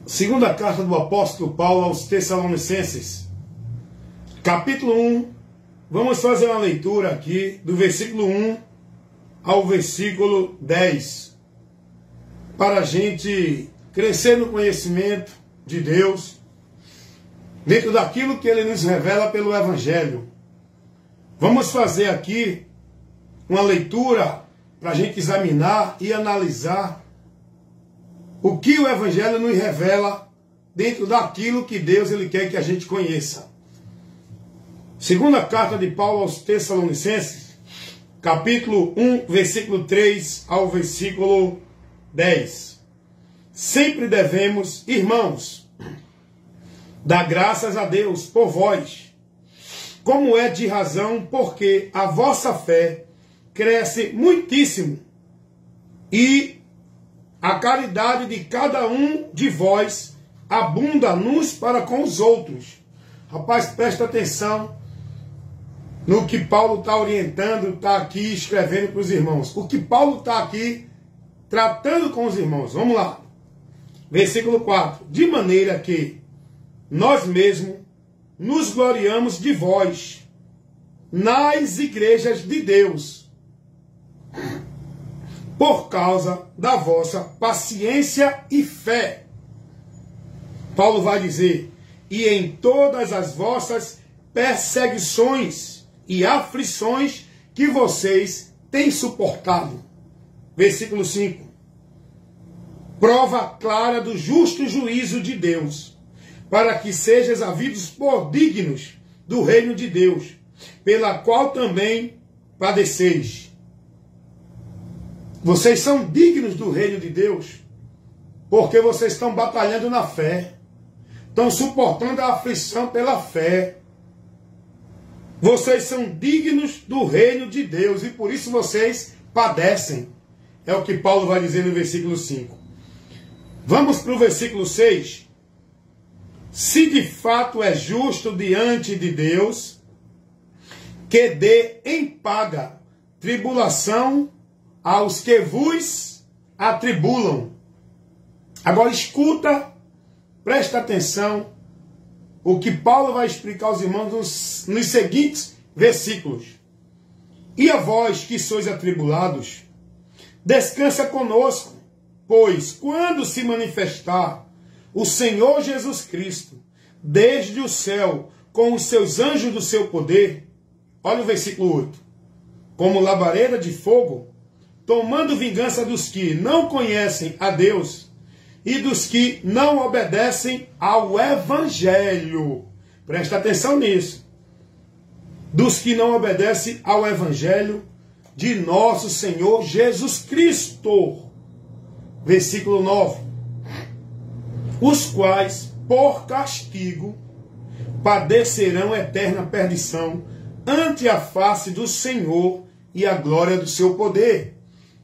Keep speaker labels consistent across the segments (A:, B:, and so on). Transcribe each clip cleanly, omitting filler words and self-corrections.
A: Segunda carta do apóstolo Paulo aos Tessalonicenses, capítulo 1. Vamos fazer uma leitura aqui do versículo 1 ao versículo 10, para a gente crescer no conhecimento de Deus, dentro daquilo que Ele nos revela pelo Evangelho. Vamos fazer aqui uma leitura para a gente examinar e analisar o que o Evangelho nos revela dentro daquilo que Deus ele quer que a gente conheça. Segunda carta de Paulo aos Tessalonicenses, capítulo 1, versículo 3 ao versículo 10. Sempre devemos, irmãos, dar graças a Deus por vós, como é de razão, porque a vossa fé cresce muitíssimo e a caridade de cada um de vós abunda uns para com os outros. Rapaz, presta atenção no que Paulo está orientando, está aqui escrevendo para os irmãos. O que Paulo está aqui tratando com os irmãos. Vamos lá. Versículo 4. De maneira que nós mesmos nos gloriamos de vós nas igrejas de Deus, por causa da vossa paciência e fé. Paulo vai dizer, e em todas as vossas perseguições e aflições que vocês têm suportado. Versículo 5. Prova clara do justo juízo de Deus, para que sejais havidos por dignos do reino de Deus, pela qual também padeceis. Vocês são dignos do reino de Deus, porque vocês estão batalhando na fé, estão suportando a aflição pela fé. Vocês são dignos do reino de Deus, e por isso vocês padecem. É o que Paulo vai dizer no versículo 5. Vamos para o versículo 6. Se de fato é justo diante de Deus, que dê em paga tribulação aos que vos atribulam. Agora escuta, presta atenção, o que Paulo vai explicar aos irmãos nos seguintes versículos. E a vós que sois atribulados, descansa conosco, pois quando se manifestar o Senhor Jesus Cristo, desde o céu, com os seus anjos do seu poder, olha o versículo 8, como labareda de fogo, tomando vingança dos que não conhecem a Deus e dos que não obedecem ao Evangelho. Presta atenção nisso. Dos que não obedecem ao Evangelho de nosso Senhor Jesus Cristo. Versículo 9. Os quais, por castigo, padecerão eterna perdição ante a face do Senhor e a glória do seu poder.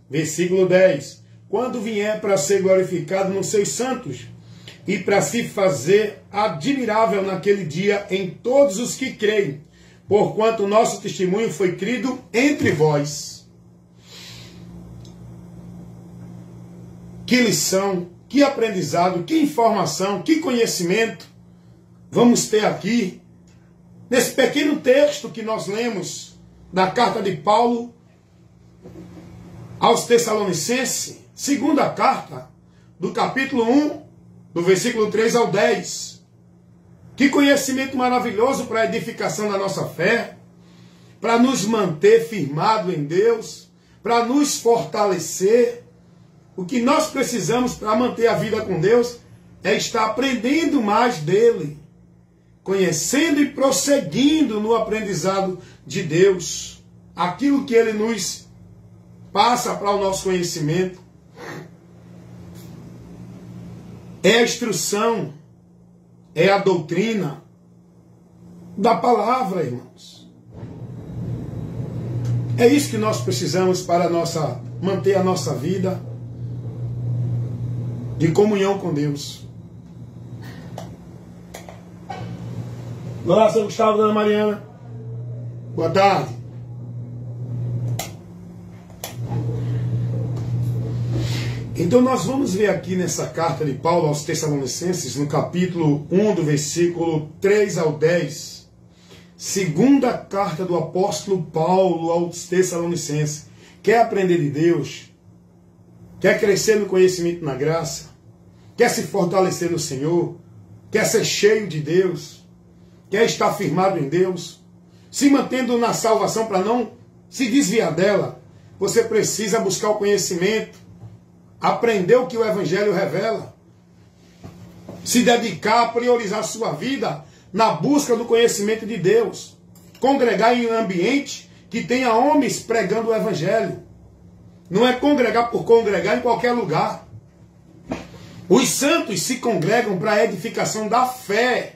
A: Versículo 10. Quando vier para ser glorificado nos seus santos, e para se fazer admirável naquele dia em todos os que creem, porquanto o nosso testemunho foi crido entre vós. Que lição, que aprendizado, que informação, que conhecimento vamos ter aqui, nesse pequeno texto que nós lemos da carta de Paulo aos Tessalonicenses, segunda carta, do capítulo 1, do versículo 3 ao 10. Que conhecimento maravilhoso para a edificação da nossa fé, para nos manter firmados em Deus, para nos fortalecer. O que nós precisamos para manter a vida com Deus é estar aprendendo mais dele, conhecendo e prosseguindo no aprendizado de Deus, aquilo que ele nos passa para o nosso conhecimento. É a instrução, é a doutrina da palavra, irmãos. É isso que nós precisamos para manter a nossa vida de comunhão com Deus. Olá, seu Gustavo, dona Mariana. Boa tarde. Então nós vamos ver aqui nessa carta de Paulo aos Tessalonicenses, no capítulo 1, do versículo 3 ao 10, segunda carta do apóstolo Paulo aos Tessalonicenses. Quer aprender de Deus? Quer crescer no conhecimento na graça? Quer se fortalecer no Senhor? Quer ser cheio de Deus? Quer estar firmado em Deus? Se mantendo na salvação para não se desviar dela? Você precisa buscar o conhecimento, aprender o que o Evangelho revela, se dedicar a priorizar a sua vida na busca do conhecimento de Deus, congregar em um ambiente que tenha homens pregando o Evangelho. Não é congregar por congregar em qualquer lugar. Os santos se congregam para a edificação da fé,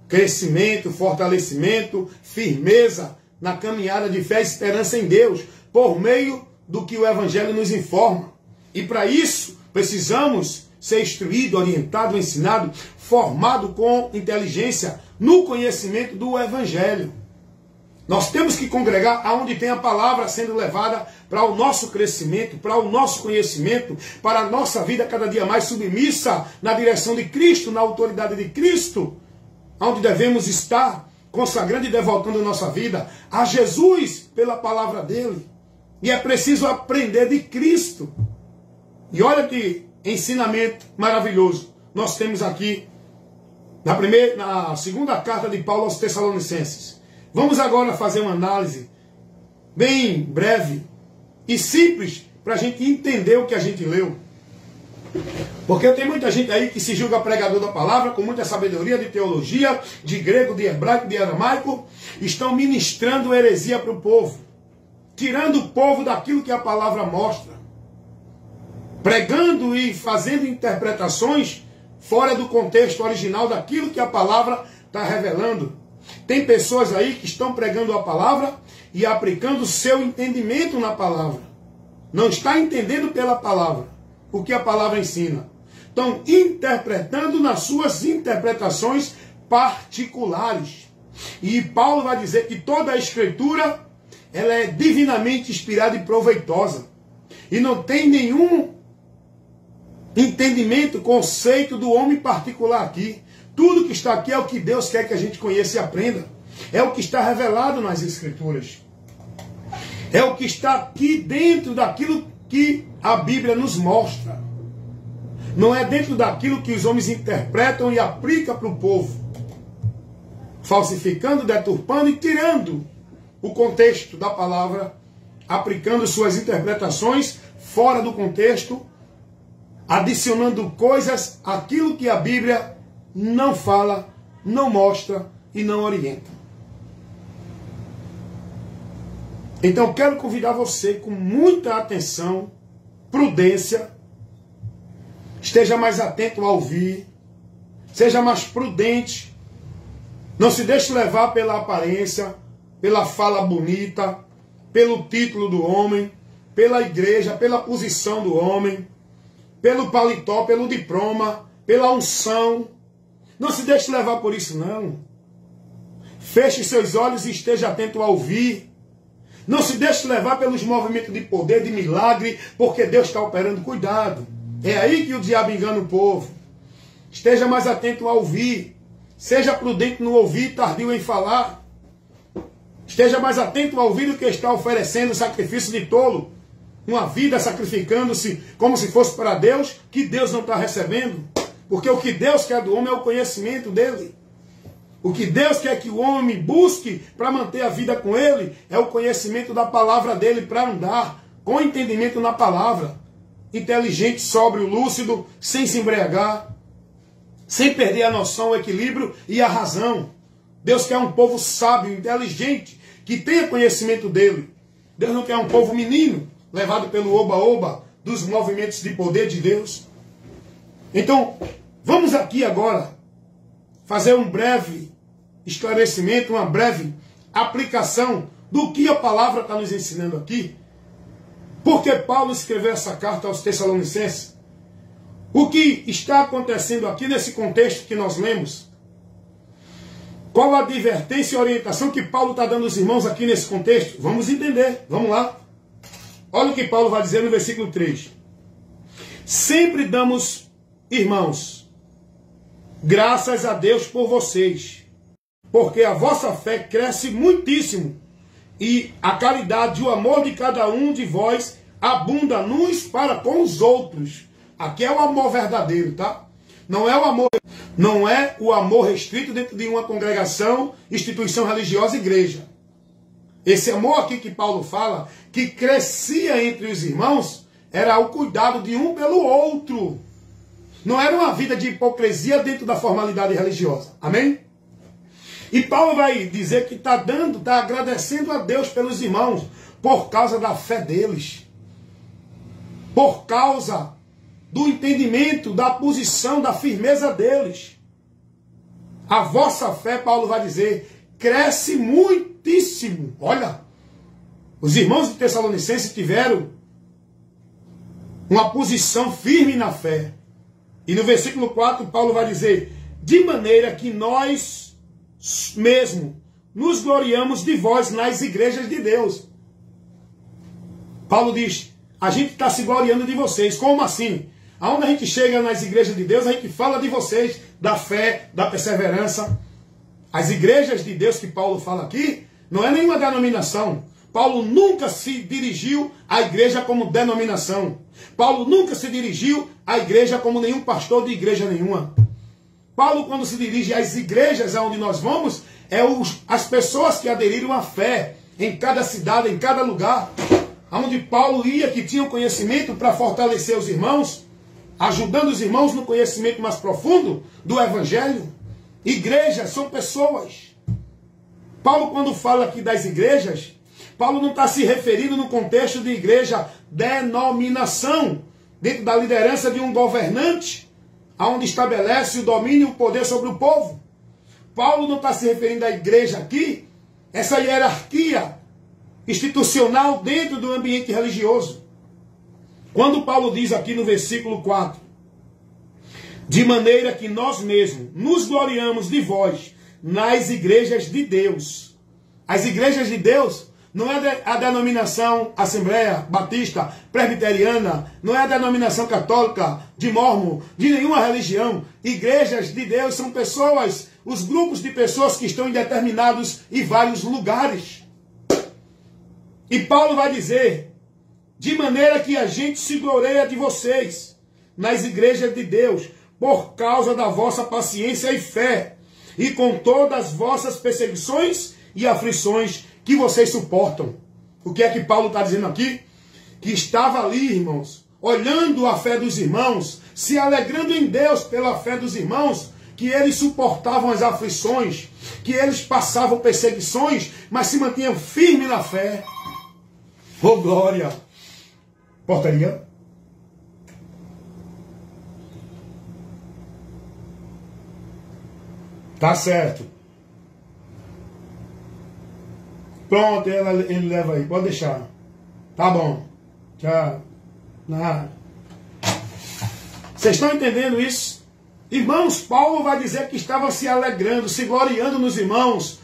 A: crescimento, fortalecimento, firmeza na caminhada de fé e esperança em Deus, por meio do que o Evangelho nos informa. E para isso, precisamos ser instruído, orientado, ensinado, formado com inteligência no conhecimento do Evangelho. Nós temos que congregar aonde tem a palavra sendo levada para o nosso crescimento, para o nosso conhecimento, para a nossa vida cada dia mais submissa na direção de Cristo, na autoridade de Cristo, onde devemos estar consagrando e devotando nossa vida a Jesus pela palavra dele. E é preciso aprender de Cristo. E olha que ensinamento maravilhoso nós temos aqui na segunda carta de Paulo aos Tessalonicenses. Vamos agora fazer uma análise bem breve e simples para a gente entender o que a gente leu. Porque tem muita gente aí que se julga pregador da palavra, com muita sabedoria de teologia, de grego, de hebraico, de aramaico, estão ministrando heresia para o povo, tirando o povo daquilo que a palavra mostra, pregando e fazendo interpretações fora do contexto original daquilo que a palavra está revelando. Tem pessoas aí que estão pregando a palavra e aplicando o seu entendimento na palavra. Não está entendendo pela palavra o que a palavra ensina. Estão interpretando nas suas interpretações particulares. E Paulo vai dizer que toda a Escritura ela é divinamente inspirada e proveitosa. E não tem nenhum entendimento, conceito do homem particular aqui. Tudo que está aqui é o que Deus quer que a gente conheça e aprenda. É o que está revelado nas Escrituras. É o que está aqui dentro daquilo que a Bíblia nos mostra. Não é dentro daquilo que os homens interpretam e aplicam para o povo, falsificando, deturpando e tirando o contexto da palavra, aplicando suas interpretações fora do contexto, adicionando coisas àquilo que a Bíblia não fala, não mostra e não orienta. Então quero convidar você com muita atenção, prudência, esteja mais atento a ouvir, seja mais prudente, não se deixe levar pela aparência, pela fala bonita, pelo título do homem, pela igreja, pela posição do homem, pelo paletó, pelo diploma, pela unção. Não se deixe levar por isso, não. Feche seus olhos e esteja atento a ouvir. Não se deixe levar pelos movimentos de poder, de milagre, porque Deus está operando. Cuidado. É aí que o diabo engana o povo. Esteja mais atento a ouvir. Seja prudente no ouvir, tardio em falar. Esteja mais atento a ouvir o que está oferecendo sacrifício de tolo. Uma vida sacrificando-se como se fosse para Deus, que Deus não está recebendo. Porque o que Deus quer do homem é o conhecimento dele. O que Deus quer que o homem busque para manter a vida com ele é o conhecimento da palavra dele para andar com entendimento na palavra. Inteligente, sóbrio, lúcido, sem se embriagar, sem perder a noção, o equilíbrio e a razão. Deus quer um povo sábio, inteligente, que tenha conhecimento dele. Deus não quer um povo menino, levado pelo oba-oba dos movimentos de poder de Deus. Então, vamos aqui agora fazer um breve esclarecimento, uma breve aplicação do que a palavra está nos ensinando aqui. Porque Paulo escreveu essa carta aos Tessalonicenses? O que está acontecendo aqui nesse contexto que nós lemos? Qual a advertência e orientação que Paulo está dando aos irmãos aqui nesse contexto? Vamos entender, vamos lá. Olha o que Paulo vai dizer no versículo 3. Sempre damos, irmãos, graças a Deus por vocês, porque a vossa fé cresce muitíssimo, e a caridade e o amor de cada um de vós abunda uns para com os outros. Aqui é o amor verdadeiro, tá? Não é o amor restrito dentro de uma congregação, instituição religiosa, igreja. Esse amor aqui que Paulo fala, que crescia entre os irmãos, era o cuidado de um pelo outro. Não era uma vida de hipocrisia dentro da formalidade religiosa. Amém? E Paulo vai dizer que está agradecendo a Deus pelos irmãos, por causa da fé deles. Por causa do entendimento, da posição, da firmeza deles. A vossa fé, Paulo vai dizer, cresce muitíssimo. Olha, os irmãos de Tessalonicenses tiveram uma posição firme na fé. E no versículo 4, Paulo vai dizer, de maneira que nós mesmo nos gloriamos de vós nas igrejas de Deus. Paulo diz, a gente está se gloriando de vocês. Como assim? Aonde a gente chega nas igrejas de Deus, a gente fala de vocês, da fé, da perseverança. As igrejas de Deus que Paulo fala aqui, não é nenhuma denominação. Paulo nunca se dirigiu à igreja como denominação. Paulo nunca se dirigiu à igreja como nenhum pastor de igreja nenhuma. Paulo, quando se dirige às igrejas aonde nós vamos, as pessoas que aderiram à fé em cada cidade, em cada lugar, aonde Paulo ia, que tinham conhecimento para fortalecer os irmãos, ajudando os irmãos no conhecimento mais profundo do Evangelho. Igrejas são pessoas. Paulo, quando fala aqui das igrejas, Paulo não está se referindo no contexto de igreja denominação, dentro da liderança de um governante, aonde estabelece o domínio e o poder sobre o povo. Paulo não está se referindo à igreja aqui, essa hierarquia institucional dentro do ambiente religioso. Quando Paulo diz aqui no versículo 4, de maneira que nós mesmos nos gloriamos de vós nas igrejas de Deus. As igrejas de Deus não é a denominação Assembleia Batista, Presbiteriana, não é a denominação católica, de Mórmon, de nenhuma religião. Igrejas de Deus são pessoas, os grupos de pessoas que estão em determinados e vários lugares. E Paulo vai dizer, de maneira que a gente se gloreia de vocês nas igrejas de Deus, por causa da vossa paciência e fé, e com todas as vossas perseguições e aflições que vocês suportam. O que é que Paulo está dizendo aqui? Que estava ali, irmãos, olhando a fé dos irmãos, se alegrando em Deus pela fé dos irmãos, que eles suportavam as aflições, que eles passavam perseguições, mas se mantinham firmes na fé. Oh, glória! Portaria. Tá certo. Pronto, ele leva aí. Pode deixar. Tá bom. Tchau. Nada. Vocês estão entendendo isso? Irmãos, Paulo vai dizer que estava se alegrando, se gloriando nos irmãos,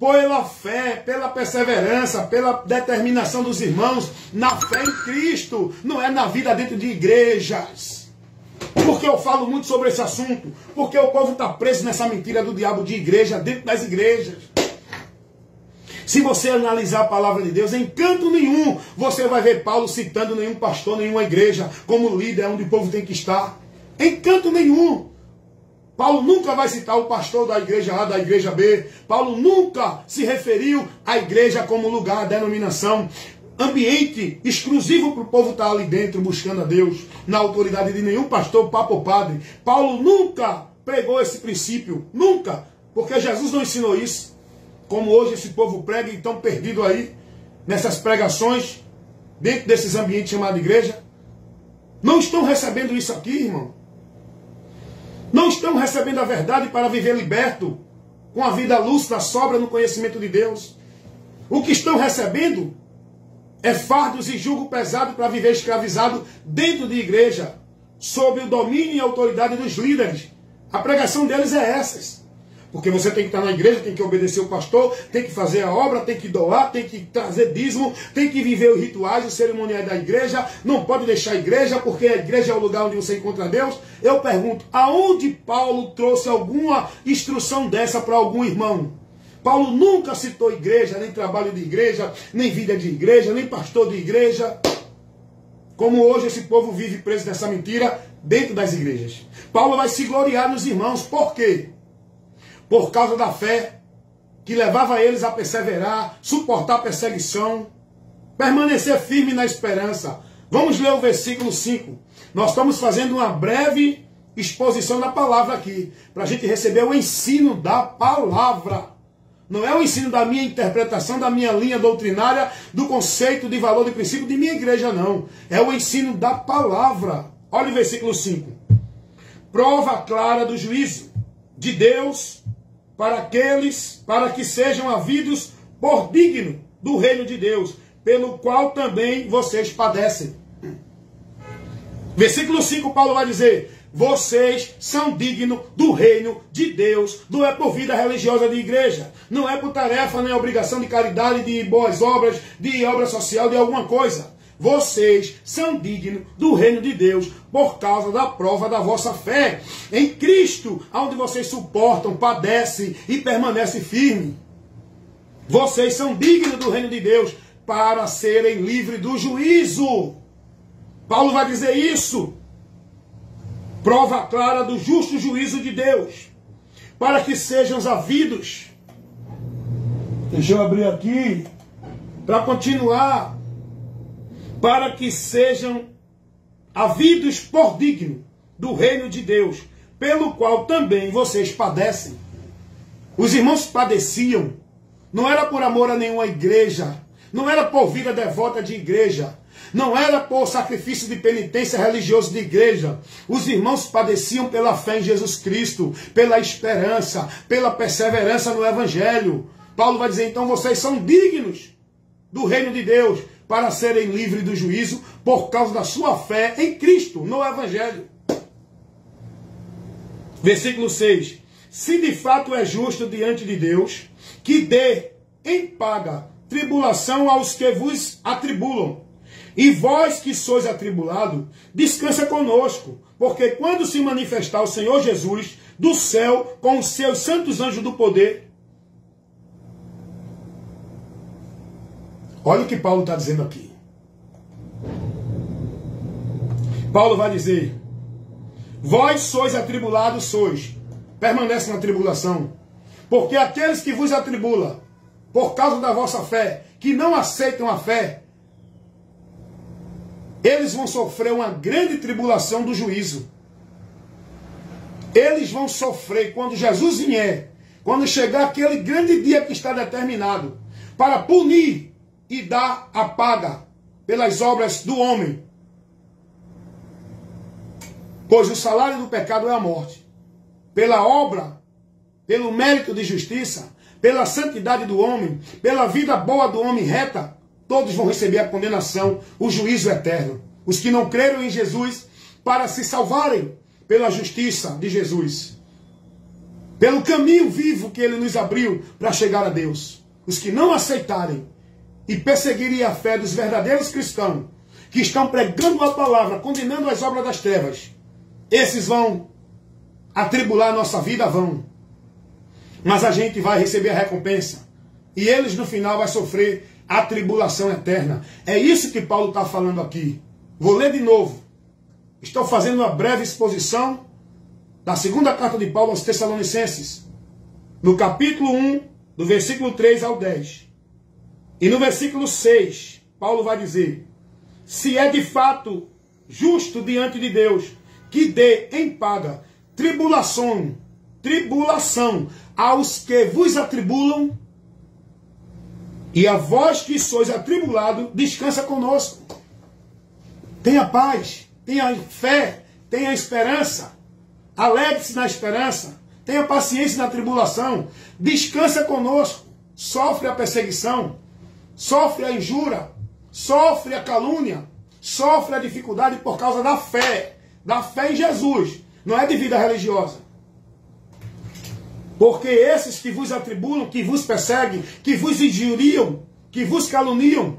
A: pela fé, pela perseverança, pela determinação dos irmãos, na fé em Cristo, não é na vida dentro de igrejas. Por que eu falo muito sobre esse assunto? Porque o povo está preso nessa mentira do diabo de igreja, dentro das igrejas. Se você analisar a palavra de Deus, em canto nenhum você vai ver Paulo citando nenhum pastor, nenhuma igreja, como líder onde o povo tem que estar. Em canto nenhum. Paulo nunca vai citar o pastor da igreja A, da igreja B. Paulo nunca se referiu à igreja como lugar, denominação, ambiente exclusivo para o povo estar ali dentro buscando a Deus, na autoridade de nenhum pastor, papa ou padre. Paulo nunca pregou esse princípio, nunca, porque Jesus não ensinou isso. Como hoje esse povo prega e estão perdidos aí, nessas pregações, dentro desses ambientes chamados igreja. Não estão recebendo isso aqui, irmão. Não estão recebendo a verdade para viver liberto, com a vida lúcida, sobra no conhecimento de Deus. O que estão recebendo é fardos e jugo pesado para viver escravizado dentro de igreja, sob o domínio e autoridade dos líderes. A pregação deles é essa. Porque você tem que estar na igreja, tem que obedecer o pastor, tem que fazer a obra, tem que doar, tem que trazer dízimo, tem que viver os rituais, os cerimoniais da igreja, não pode deixar a igreja, porque a igreja é o lugar onde você encontra Deus. Eu pergunto, aonde Paulo trouxe alguma instrução dessa para algum irmão? Paulo nunca citou igreja, nem trabalho de igreja, nem vida de igreja, nem pastor de igreja. Como hoje esse povo vive preso nessa mentira dentro das igrejas. Paulo vai se gloriar nos irmãos, por quê? Por causa da fé que levava eles a perseverar, suportar a perseguição, permanecer firme na esperança. Vamos ler o versículo 5. Nós estamos fazendo uma breve exposição da palavra aqui, para a gente receber o ensino da palavra. Não é o ensino da minha interpretação, da minha linha doutrinária, do conceito de valor, de princípio de minha igreja, não. É o ensino da palavra. Olha o versículo 5. Prova clara do juízo de Deus para aqueles, para que sejam havidos por digno do reino de Deus, pelo qual também vocês padecem. Versículo 5, Paulo vai dizer: vocês são dignos do reino de Deus. Não é por vida religiosa de igreja, não é por tarefa nem obrigação de caridade, de boas obras, de obra social, de alguma coisa. Vocês são dignos do reino de Deus por causa da prova da vossa fé em Cristo, onde vocês suportam, padecem e permanecem firmes. Vocês são dignos do reino de Deus para serem livres do juízo. Paulo vai dizer isso. Prova clara do justo juízo de Deus, para que sejam havidos. Deixa eu abrir aqui, para continuar. Para que sejam havidos por digno do reino de Deus, pelo qual também vocês padecem. Os irmãos padeciam, não era por amor a nenhuma igreja, não era por vida devota de igreja, não era por sacrifício de penitência religioso de igreja. Os irmãos padeciam pela fé em Jesus Cristo, pela esperança, pela perseverança no Evangelho. Paulo vai dizer, então vocês são dignos do reino de Deus, para serem livres do juízo por causa da sua fé em Cristo, no Evangelho. Versículo 6. Se de fato é justo diante de Deus, que dê em paga tribulação aos que vos atribulam. E vós que sois atribulados, descansa conosco, porque quando se manifestar o Senhor Jesus do céu com os seus santos anjos do poder. Olha o que Paulo está dizendo aqui. Paulo vai dizer: vós sois atribulados, sois. Permanece na tribulação. Porque aqueles que vos atribulam, por causa da vossa fé, que não aceitam a fé, eles vão sofrer uma grande tribulação do juízo. Eles vão sofrer quando Jesus vier, quando chegar aquele grande dia que está determinado, para punir e dar a paga pelas obras do homem. Pois o salário do pecado é a morte. Pela obra, pelo mérito de justiça, pela santidade do homem, pela vida boa do homem reta, todos vão receber a condenação, o juízo eterno. Os que não creram em Jesus para se salvarem pela justiça de Jesus, pelo caminho vivo que ele nos abriu para chegar a Deus. Os que não aceitarem e perseguirem a fé dos verdadeiros cristãos, que estão pregando a palavra, condenando as obras das trevas, esses vão atribular a nossa vida, vão. Mas a gente vai receber a recompensa. E eles no final vão sofrer a tribulação eterna. É isso que Paulo está falando aqui. Vou ler de novo. Estou fazendo uma breve exposição da segunda carta de Paulo aos Tessalonicenses. No capítulo 1, do versículo 3 ao 10. E no versículo 6, Paulo vai dizer: se é de fato justo diante de Deus, que dê em paga tribulação aos que vos atribulam, e a vós que sois atribulados, descansa conosco. Tenha paz, tenha fé, tenha esperança, alegre-se na esperança, tenha paciência na tribulação, descansa conosco. Sofre a perseguição, sofre a injúria, sofre a calúnia, sofre a dificuldade por causa da fé em Jesus. Não é de vida religiosa. Porque esses que vos atribulam, que vos perseguem, que vos injuriam, que vos caluniam,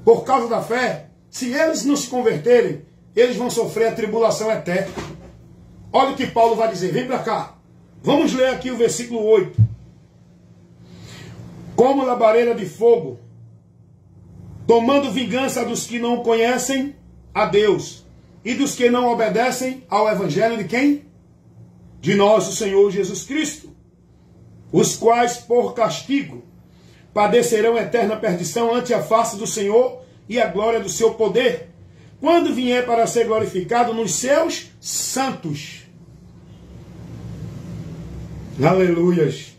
A: por causa da fé, se eles não se converterem, eles vão sofrer a tribulação eterna. Olha o que Paulo vai dizer, vem para cá. Vamos ler aqui o versículo 8. Como labareira de fogo, tomando vingança dos que não conhecem a Deus e dos que não obedecem ao evangelho de quem? De nosso Senhor Jesus Cristo, os quais por castigo padecerão eterna perdição ante a face do Senhor e a glória do seu poder, quando vier para ser glorificado nos seus santos. Aleluias.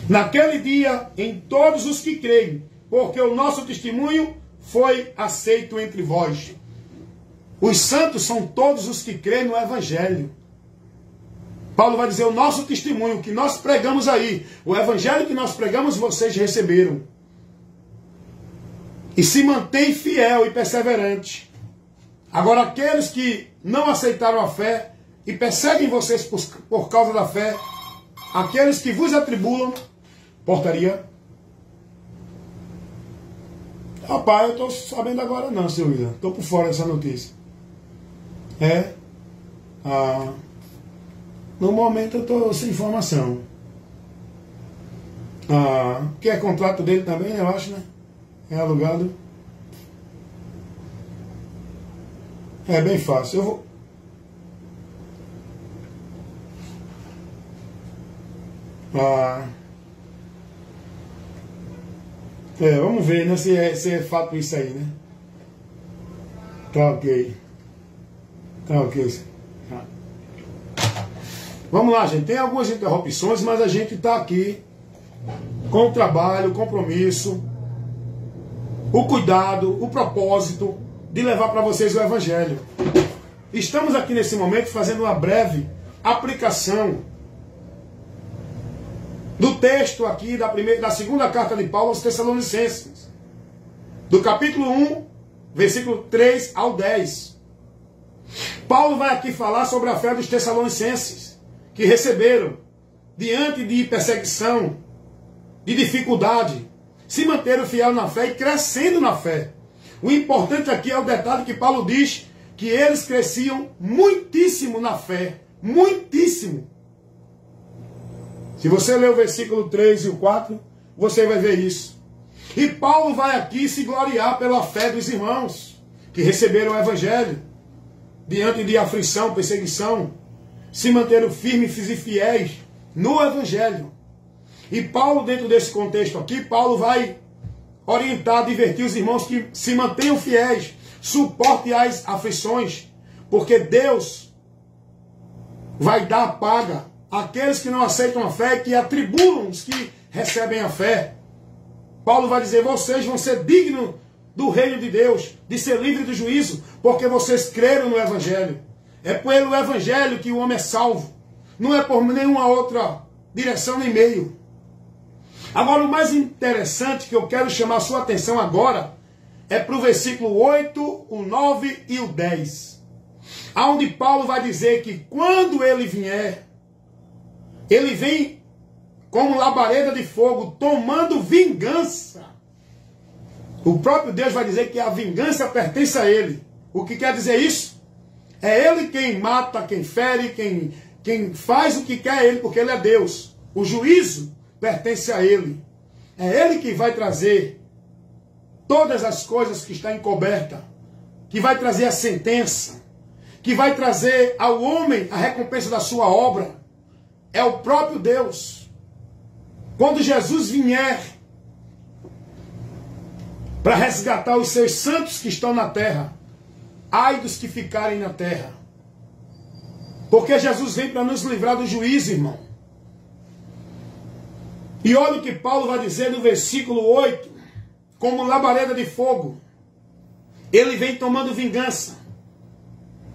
A: Naquele dia, em todos os que creem, porque o nosso testemunho foi aceito entre vós. Os santos são todos os que creem no evangelho. Paulo vai dizer, o nosso testemunho, que nós pregamos aí, o evangelho que nós pregamos, vocês receberam. E se mantém fiel e perseverante. Agora, aqueles que não aceitaram a fé e perseguem vocês por causa da fé, aqueles que vos atribulam, portaria. Rapaz, eu estou sabendo agora não, seu William. Estou por fora dessa notícia. No momento eu estou sem informação. Que é contrato dele também, eu acho, né? É alugado. É bem fácil. Eu vou... vamos ver, né, se é fato isso aí, né? Tá ok. Tá ok. Vamos lá, gente. Tem algumas interrupções, mas a gente está aqui com o trabalho, o compromisso, o cuidado, o propósito de levar para vocês o Evangelho. Estamos aqui nesse momento fazendo uma breve aplicação do texto aqui da segunda carta de Paulo aos Tessalonicenses, do capítulo 1, versículo 3 ao 10. Paulo vai aqui falar sobre a fé dos Tessalonicenses, que receberam, diante de perseguição, de dificuldade, se manteram fiel na fé e crescendo na fé. O importante aqui é o detalhe que Paulo diz, que eles cresciam muitíssimo na fé, muitíssimo. Se você ler o versículo 3 e o 4, você vai ver isso. E Paulo vai aqui se gloriar pela fé dos irmãos, que receberam o Evangelho, diante de aflição, perseguição, se manteram firmes e fiéis no Evangelho. E Paulo, dentro desse contexto aqui, Paulo vai orientar, advertir os irmãos que se mantenham fiéis, suporte as aflições, porque Deus vai dar a paga àqueles que não aceitam a fé, que atribulam os que recebem a fé. Paulo vai dizer, vocês vão ser dignos do reino de Deus, de ser livres do juízo, porque vocês creram no Evangelho. É pelo Evangelho que o homem é salvo. Não é por nenhuma outra direção nem meio. Agora, o mais interessante que eu quero chamar a sua atenção agora é para o versículo 8, o 9 e o 10. Onde Paulo vai dizer que quando ele vier, ele vem como labareda de fogo, tomando vingança. O próprio Deus vai dizer que a vingança pertence a ele. O que quer dizer isso? É ele quem mata, quem fere, quem faz o que quer ele, porque ele é Deus. O juízo pertence a ele. É ele que vai trazer todas as coisas que estão encobertas, que vai trazer a sentença, que vai trazer ao homem a recompensa da sua obra. É o próprio Deus. Quando Jesus vier para resgatar os seus santos que estão na terra, ai dos que ficarem na terra. Porque Jesus vem para nos livrar do juízo, irmão. E olha o que Paulo vai dizer no versículo 8. Como labareda de fogo, ele vem tomando vingança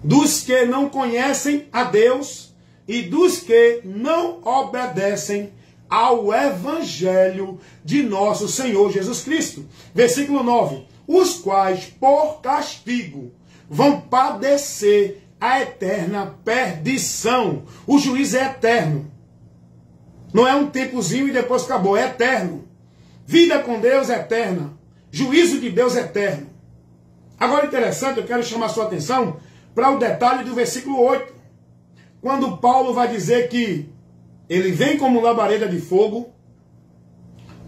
A: dos que não conhecem a Deus e dos que não obedecem ao Evangelho de nosso Senhor Jesus Cristo. Versículo 9. Os quais, por castigo, vão padecer a eterna perdição. O juízo é eterno. Não é um tempozinho e depois acabou, é eterno. Vida com Deus é eterna. Juízo de Deus é eterno. Agora, interessante, eu quero chamar a sua atenção para o detalhe do versículo 8. Quando Paulo vai dizer que ele vem como labareda de fogo,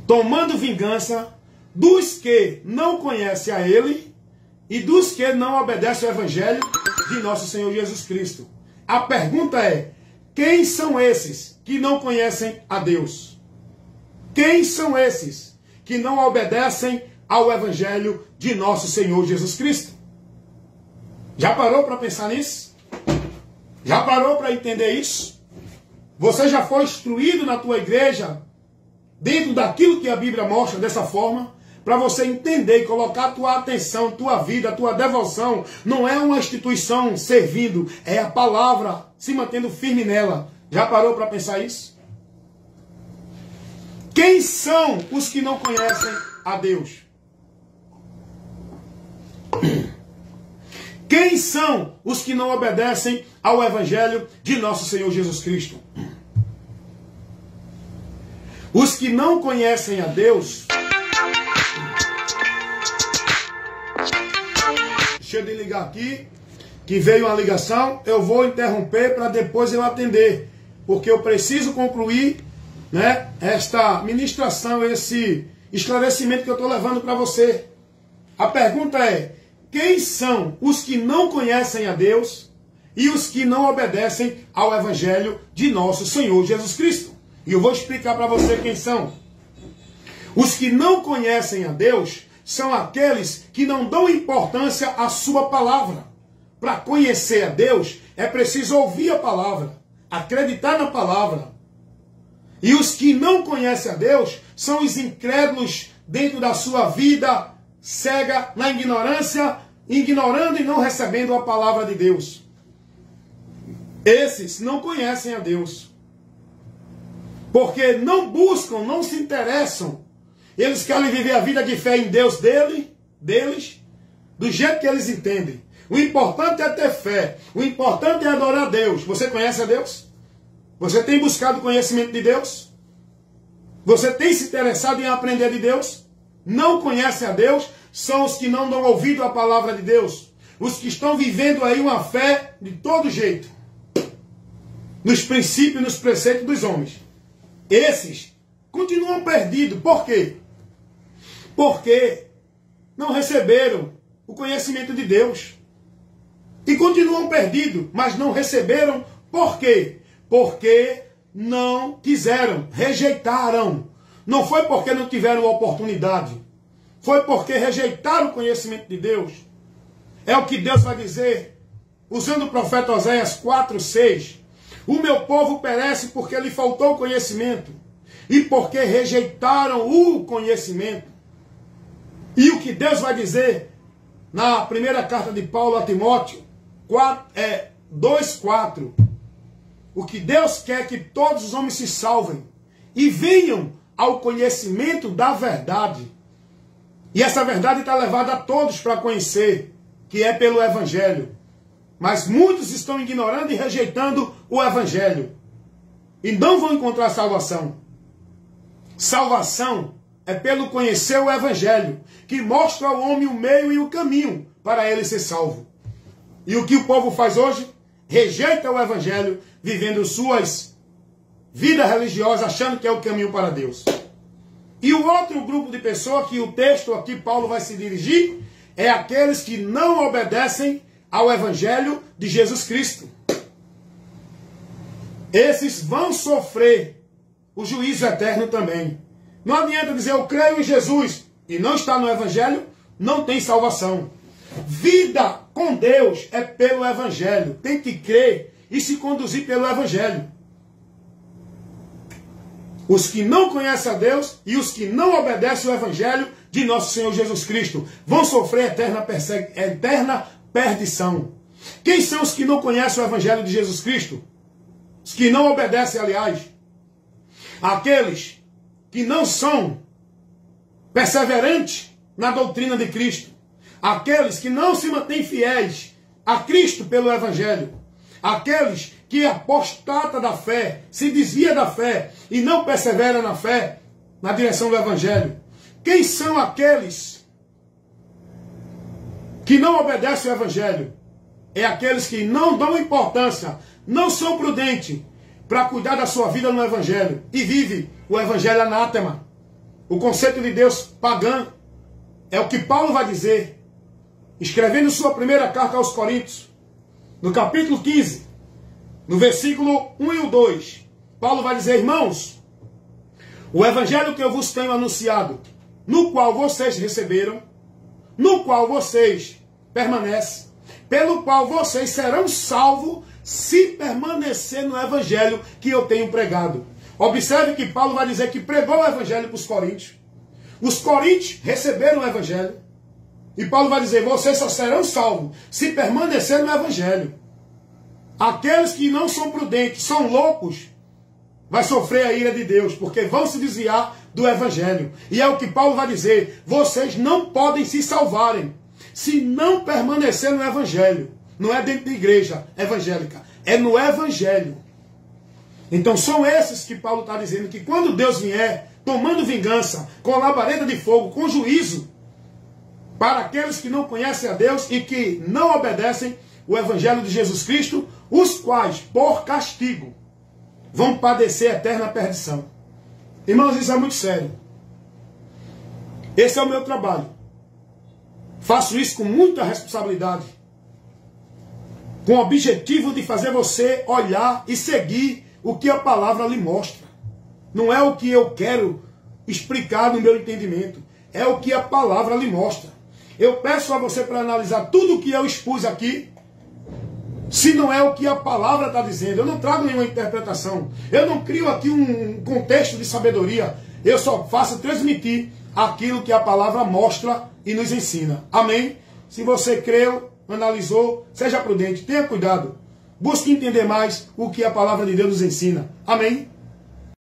A: tomando vingança dos que não conhecem a ele e dos que não obedecem ao evangelho de nosso Senhor Jesus Cristo. A pergunta é, quem são esses que não conhecem a Deus? Quem são esses que não obedecem ao evangelho de nosso Senhor Jesus Cristo? Já parou para pensar nisso? Já parou para entender isso? Você já foi instruído na tua igreja, dentro daquilo que a Bíblia mostra dessa forma, para você entender e colocar a tua atenção, tua vida, a tua devoção. Não é uma instituição servindo, é a palavra se mantendo firme nela. Já parou para pensar isso? Quem são os que não conhecem a Deus? Quem são os que não obedecem ao evangelho de nosso Senhor Jesus Cristo? Os que não conhecem a Deus... Deixa eu ligar aqui, que veio uma ligação, eu vou interromper para depois eu atender, porque eu preciso concluir, né, esta ministração, esse esclarecimento que eu estou levando para você. A pergunta é, quem são os que não conhecem a Deus e os que não obedecem ao evangelho de nosso Senhor Jesus Cristo? E eu vou explicar para você quem são. Os que não conhecem a Deus são aqueles que não dão importância à sua palavra. Para conhecer a Deus, é preciso ouvir a palavra, acreditar na palavra. E os que não conhecem a Deus são os incrédulos dentro da sua vida cega, na ignorância, ignorando e não recebendo a palavra de Deus. Esses não conhecem a Deus. Porque não buscam, não se interessam. Eles querem viver a vida de fé em Deus deles, do jeito que eles entendem. O importante é ter fé. O importante é adorar a Deus. Você conhece a Deus? Você tem buscado o conhecimento de Deus? Você tem se interessado em aprender de Deus? Não conhecem a Deus são os que não dão ouvido à palavra de Deus. Os que estão vivendo aí uma fé de todo jeito. Nos princípios e nos preceitos dos homens. Esses continuam perdidos. Por quê? Porque não receberam o conhecimento de Deus. E continuam perdidos, mas não receberam. Por quê? Porque não quiseram, rejeitaram. Não foi porque não tiveram oportunidade. Foi porque rejeitaram o conhecimento de Deus. É o que Deus vai dizer, usando o profeta Oséias 4:6. O meu povo perece porque lhe faltou conhecimento. E porque rejeitaram o conhecimento. E o que Deus vai dizer na primeira carta de Paulo a Timóteo 2:4. O que Deus quer que todos os homens se salvem e venham ao conhecimento da verdade. E essa verdade está levada a todos para conhecer, que é pelo Evangelho. Mas muitos estão ignorando e rejeitando o Evangelho. E não vão encontrar salvação. Salvação é pelo conhecer o Evangelho, que mostra ao homem o meio e o caminho para ele ser salvo. E o que o povo faz hoje? Rejeita o Evangelho, vivendo suas vidas religiosas, achando que é o caminho para Deus. E o outro grupo de pessoas que o texto aqui Paulo vai se dirigir é aqueles que não obedecem ao Evangelho de Jesus Cristo. Esses vão sofrer o juízo eterno também. Não adianta dizer eu creio em Jesus e não está no Evangelho, não tem salvação. Vida com Deus é pelo Evangelho. Tem que crer e se conduzir pelo Evangelho. Os que não conhecem a Deus e os que não obedecem ao Evangelho de nosso Senhor Jesus Cristo vão sofrer eterna perdição. Quem são os que não conhecem o Evangelho de Jesus Cristo? Os que não obedecem, aliás. Aqueles que não são perseverantes na doutrina de Cristo. Aqueles que não se mantêm fiéis a Cristo pelo Evangelho. Aqueles que apostata da fé, se desvia da fé e não persevera na fé, na direção do Evangelho. Quem são aqueles que não obedecem ao Evangelho? É aqueles que não dão importância, não são prudentes para cuidar da sua vida no Evangelho e vive o Evangelho anátema. O conceito de Deus pagão é o que Paulo vai dizer, escrevendo sua primeira carta aos Coríntios, no capítulo 15, no versículo 1 e o 2. Paulo vai dizer: irmãos, o Evangelho que eu vos tenho anunciado, no qual vocês receberam, no qual vocês permanecem, pelo qual vocês serão salvos, se permanecer no Evangelho que eu tenho pregado. Observe que Paulo vai dizer que pregou o Evangelho para os coríntios. Os coríntios receberam o Evangelho. E Paulo vai dizer: vocês só serão salvos se permanecer no Evangelho. Aqueles que não são prudentes, são loucos, vai sofrer a ira de Deus, porque vão se desviar do Evangelho. E é o que Paulo vai dizer: vocês não podem se salvarem se não permanecer no Evangelho. Não é dentro da igreja evangélica, é no Evangelho. Então são esses que Paulo está dizendo que quando Deus vier, tomando vingança, com a labareda de fogo, com juízo, para aqueles que não conhecem a Deus e que não obedecem o Evangelho de Jesus Cristo, os quais, por castigo, vão padecer eterna perdição. Irmãos, isso é muito sério. Esse é o meu trabalho. Faço isso com muita responsabilidade, com o objetivo de fazer você olhar e seguir o que a palavra lhe mostra. Não é o que eu quero explicar no meu entendimento, é o que a palavra lhe mostra. Eu peço a você para analisar tudo o que eu expus aqui, se não é o que a palavra está dizendo. Eu não trago nenhuma interpretação, eu não crio aqui um contexto de sabedoria, eu só faço transmitir aquilo que a palavra mostra e nos ensina. Amém? Se você creu, analisou, seja prudente, tenha cuidado. Busque entender mais o que a palavra de Deus nos ensina. Amém?